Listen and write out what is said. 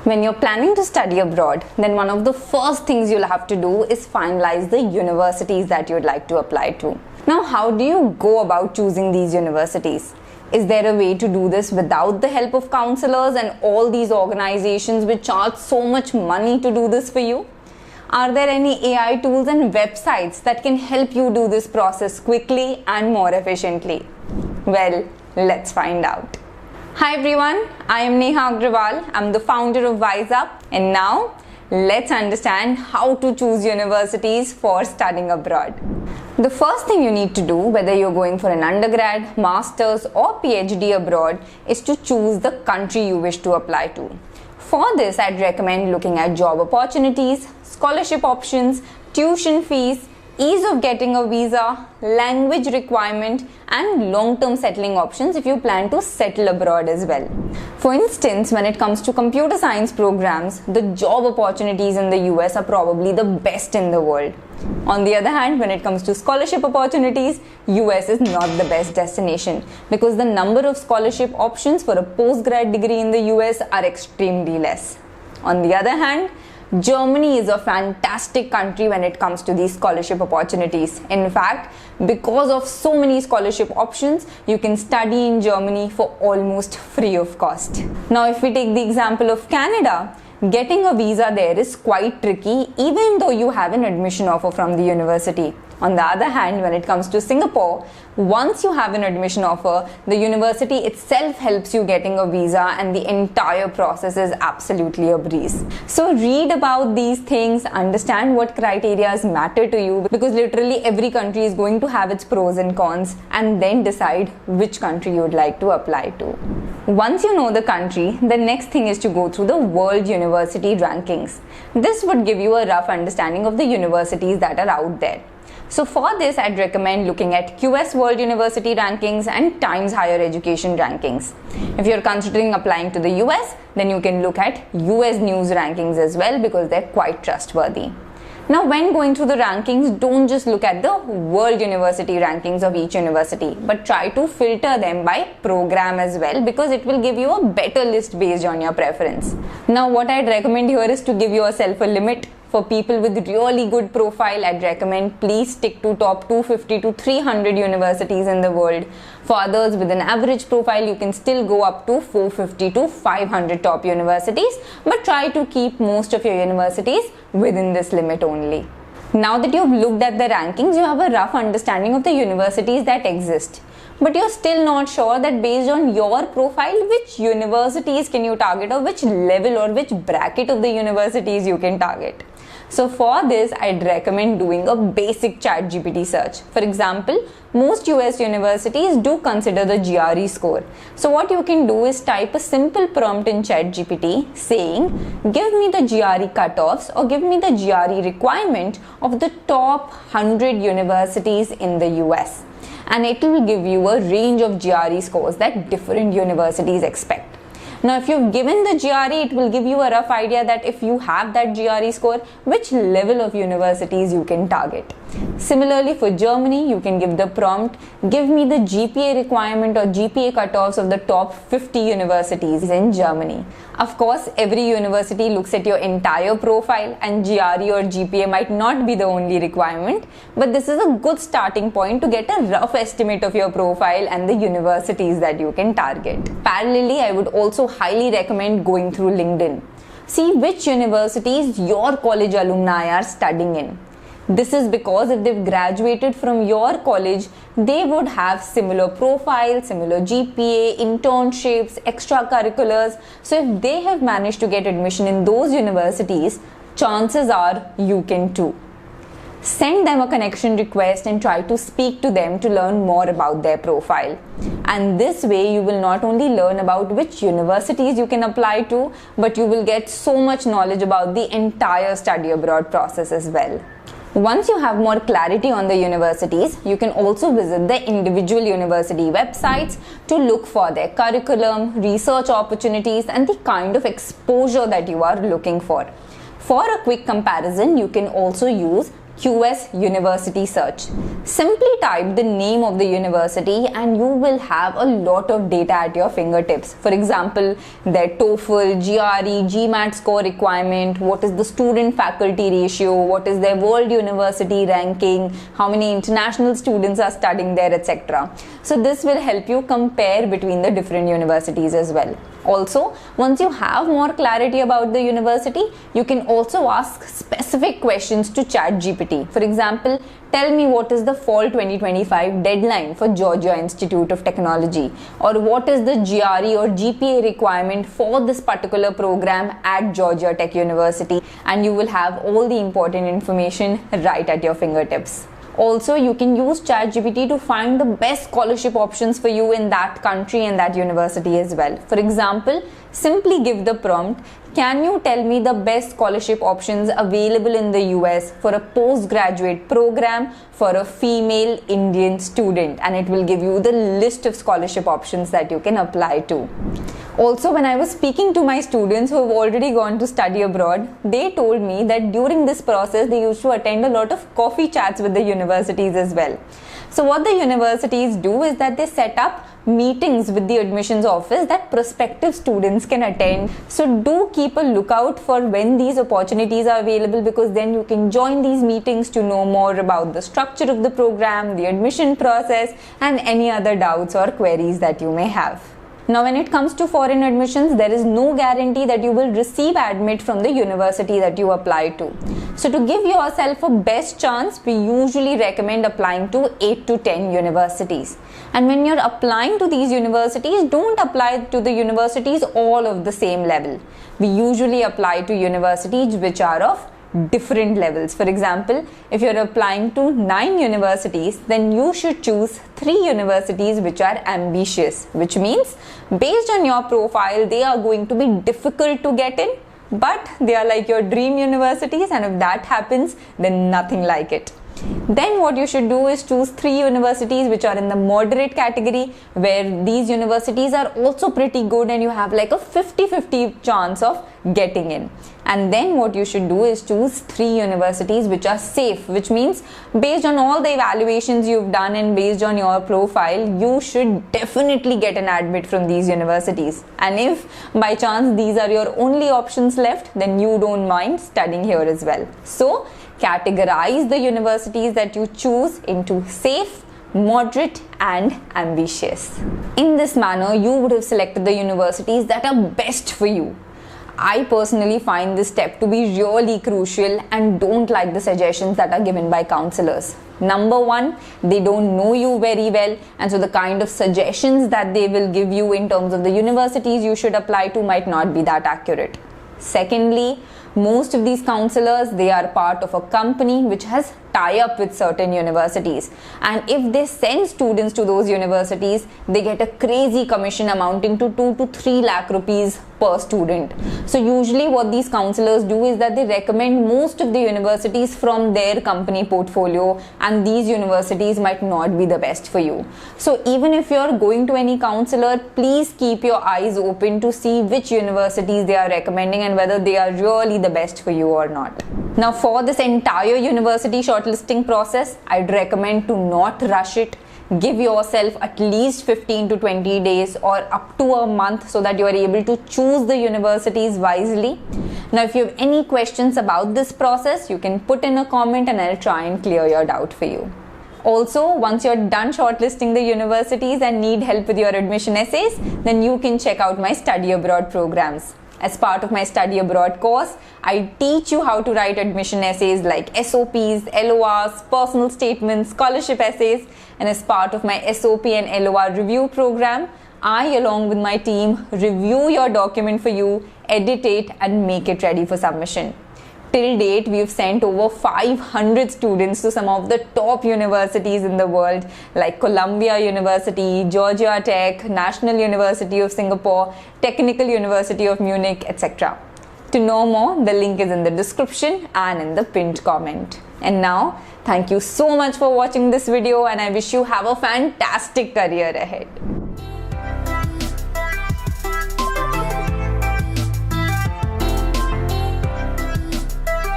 When you're planning to study abroad, then one of the first things you'll have to do is finalize the universities that you'd like to apply to. Now, how do you go about choosing these universities? Is there a way to do this without the help of counselors and all these organizations which charge so much money to do this for you? Are there any AI tools and websites that can help you do this process quickly and more efficiently? Well, let's find out. Hi everyone, I am Neha Agrawal. I'm the founder of WiseUp, and now let's understand how to choose universities for studying abroad. The first thing you need to do, whether you're going for an undergrad, master's or PhD abroad, is to choose the country you wish to apply to. For this, I'd recommend looking at job opportunities, scholarship options, tuition fees, ease of getting a visa, language requirement, and long-term settling options if you plan to settle abroad as well. For instance, when it comes to computer science programs, the job opportunities in the US are probably the best in the world. On the other hand, when it comes to scholarship opportunities, US is not the best destination because the number of scholarship options for a postgrad degree in the US are extremely less. On the other hand, Germany is a fantastic country when it comes to these scholarship opportunities. In fact, because of so many scholarship options, you can study in Germany for almost free of cost. Now, if we take the example of Canada, getting a visa there is quite tricky even though you have an admission offer from the university. On the other hand, when it comes to Singapore, once you have an admission offer, the university itself helps you getting a visa and the entire process is absolutely a breeze. So read about these things, understand what criteria matter to you, because literally every country is going to have its pros and cons, and then decide which country you would like to apply to. Once you know the country, the next thing is to go through the world university rankings. This would give you a rough understanding of the universities that are out there. So for this, I'd recommend looking at QS World University Rankings and Times Higher Education Rankings. If you're considering applying to the US, then you can look at US News Rankings as well because they're quite trustworthy. Now, when going through the rankings, don't just look at the world university rankings of each university, but try to filter them by program as well because it will give you a better list based on your preference. Now, what I'd recommend here is to give yourself a limit. For people with really good profile, I'd recommend please stick to top 250 to 300 universities in the world. For others with an average profile, you can still go up to 450 to 500 top universities, but try to keep most of your universities within this limit only. Now that you've looked at the rankings, you have a rough understanding of the universities that exist. But you're still not sure that based on your profile, which universities can you target or which level or which bracket of the universities you can target. So for this, I'd recommend doing a basic ChatGPT search. For example, most US universities do consider the GRE score. So what you can do is type a simple prompt in ChatGPT saying, give me the GRE cutoffs or give me the GRE requirement of the top 100 universities in the US. And it will give you a range of GRE scores that different universities expect. Now, if you've given the GRE, it will give you a rough idea that if you have that GRE score, which level of universities you can target. Similarly, for Germany, you can give the prompt, give me the GPA requirement or GPA cutoffs of the top 50 universities in Germany. Of course, every university looks at your entire profile and GRE or GPA might not be the only requirement, but this is a good starting point to get a rough estimate of your profile and the universities that you can target. Parallelly, I would also highly recommend going through LinkedIn. See which universities your college alumni are studying in. This is because if they've graduated from your college, they would have similar profiles, similar GPA, internships, extracurriculars. So if they have managed to get admission in those universities, chances are you can too. Send them a connection request and try to speak to them to learn more about their profile. And this way you will not only learn about which universities you can apply to, but you will get so much knowledge about the entire study abroad process as well. Once you have more clarity on the universities, you can also visit the individual university websites to look for their curriculum, research opportunities, and the kind of exposure that you are looking for. For a quick comparison, you can also use QS University search. Simply type the name of the university and you will have a lot of data at your fingertips. For example, their TOEFL, GRE, GMAT score requirement, what is the student faculty ratio, what is their world university ranking, how many international students are studying there, etc. So this will help you compare between the different universities as well. Also, once you have more clarity about the university, you can also ask specific questions to ChatGPT. For example, tell me what is the fall 2025 deadline for Georgia Institute of Technology, or what is the GRE or GPA requirement for this particular program at Georgia Tech University, and you will have all the important information right at your fingertips. Also, you can use ChatGPT to find the best scholarship options for you in that country and that university as well. For example, simply give the prompt, can you tell me the best scholarship options available in the US for a postgraduate program for a female Indian student, and it will give you the list of scholarship options that you can apply to. Also, when I was speaking to my students who have already gone to study abroad, they told me that during this process they used to attend a lot of coffee chats with the universities as well. So what the universities do is that they set up meetings with the admissions office that prospective students can attend. So do keep a lookout for when these opportunities are available, because then you can join these meetings to know more about the structure of the program, the admission process, and any other doubts or queries that you may have. Now, when it comes to foreign admissions, there is no guarantee that you will receive admit from the university that you apply to. So to give yourself a best chance, we usually recommend applying to 8 to 10 universities. And when you're applying to these universities, don't apply to the universities all of the same level. We usually apply to universities which are of different levels. For example, if you're applying to 9 universities, then you should choose 3 universities which are ambitious, which means based on your profile, they are going to be difficult to get in, but they are like your dream universities, and if that happens, then nothing like it. Then what you should do is choose 3 universities which are in the moderate category, where these universities are also pretty good and you have like a 50-50 chance of getting in. And then what you should do is choose 3 universities which are safe, which means based on all the evaluations you've done and based on your profile, you should definitely get an admit from these universities. And if by chance these are your only options left, then you don't mind studying here as well. So categorize the universities that you choose into safe, moderate and ambitious. In this manner, you would have selected the universities that are best for you. I personally find this step to be really crucial and don't like the suggestions that are given by counselors. Number one, they don't know you very well, and so the kind of suggestions that they will give you in terms of the universities you should apply to might not be that accurate. Secondly, most of these counselors, they are part of a company which has tie-up with certain universities, and if they send students to those universities, they get a crazy commission amounting to 2 to 3 lakh rupees per student. So usually what these counselors do is that they recommend most of the universities from their company portfolio, and these universities might not be the best for you. So even if you're going to any counselor, please keep your eyes open to see which universities they are recommending and whether they are really the best for you or not. Now, for this entire university shortlisting process, I'd recommend to not rush it. Give yourself at least 15 to 20 days or up to a month so that you are able to choose the universities wisely. Now, if you have any questions about this process, you can put in a comment and I'll try and clear your doubt for you. Also, once you're done shortlisting the universities and need help with your admission essays, then you can check out my study abroad programs. As part of my study abroad course, I teach you how to write admission essays like SOPs, LORs, personal statements, scholarship essays, and as part of my SOP and LOR review program, I, along with my team, review your document for you, edit it, and make it ready for submission. Till date, we've sent over 500 students to some of the top universities in the world like Columbia University, Georgia Tech, National University of Singapore, Technical University of Munich, etc. To know more, the link is in the description and in the pinned comment. And now, thank you so much for watching this video, and I wish you have a fantastic career ahead.